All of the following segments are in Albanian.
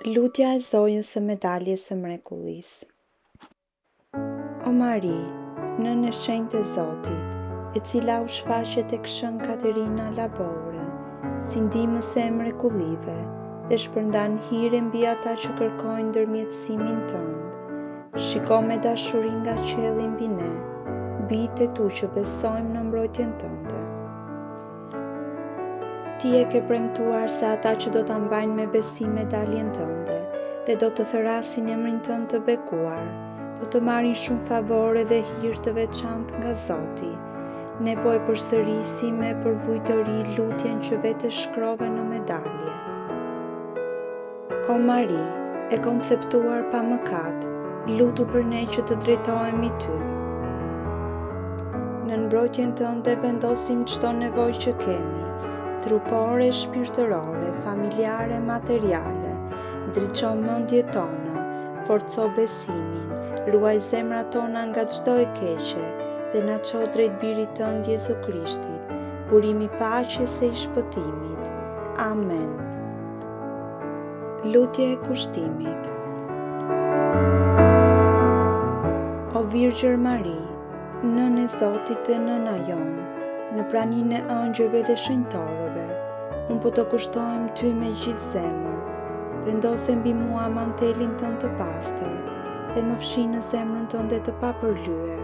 Lutja e Zojës së medaljes së mrekullisë. O Mari, nënë e shenjtë e Zotit, e cila u shfaqet tek Shën Katerina Laboure, si ndihmëse e mrekullive dhe shpërndan hire mbi ata që kërkojnë ndërmjetësimin tënd, shiko me dashuri nga qielli mbi ne, bijtë e tu që besojmë në mbrojtjen tënde. Ti e ke premtuar se ata që do ta mbajnë me besim medaljen tënde dhe do të thërasin emrin tënd të bekuar, do të marrin shumë favore dhe hir të veçantë nga Zoti. Ne po e përsërisim me përvujtëri lutjen që vetë shkrove në medalje. O Mari, e konceptuar pa mëkat, lutu për ne që të drejtohemi ty. Në mbrojtjen tënde vendosim çdo nevojë që kemi, trupore, shpirtërore, familjare, materiale, ndriço mendjet tona, forco besimin, ruaj zemrat tona nga çdo e keqe dhe na ço drejt birit tënd Jezu Krishtit, burimi i paqes e i shpëtimit. Amen. Lutje e kushtimit. O Virgjër Mari, nënë e Zotit dhe nëna jonë, në praninë e ëngjëlve dhe shenjtorëve, unë po të kushtohem ty me gjithë zemër. Vendose mbi mua mantelin tënd të pastër dhe më fshi në zemrën tënde të papërlyer.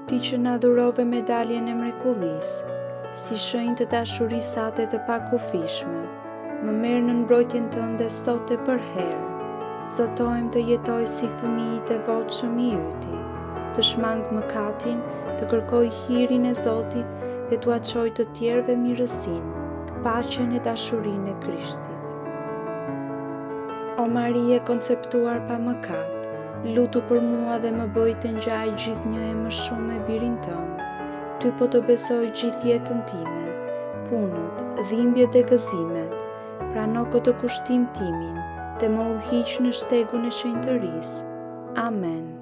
Ti që na dhurove medaljen e mrekullisë, si shenjë të dashurisë sate të pakufishme, më merr në mbrojtjen tënde sot e përherë. Zotohem të jetoj si fëmijë i devotshëm i yti, të shmang mëkatin, të kërkoj hirin e Zotit dhe t'ua çoj të tjerëve mirësinë, paqen e dashurinë e Krishtit. O Marie e konceptuar pa mëkat, lutu për mua dhe më bëj të ngjaj gjithnjë e më shumë me birin tënd. Ty po të besoj gjithë jetën time, punët, dhimbjet dhe gëzimet. Prano këtë kushtim timin dhe më udhëhiq në shtegun e shenjtërisë. Amen.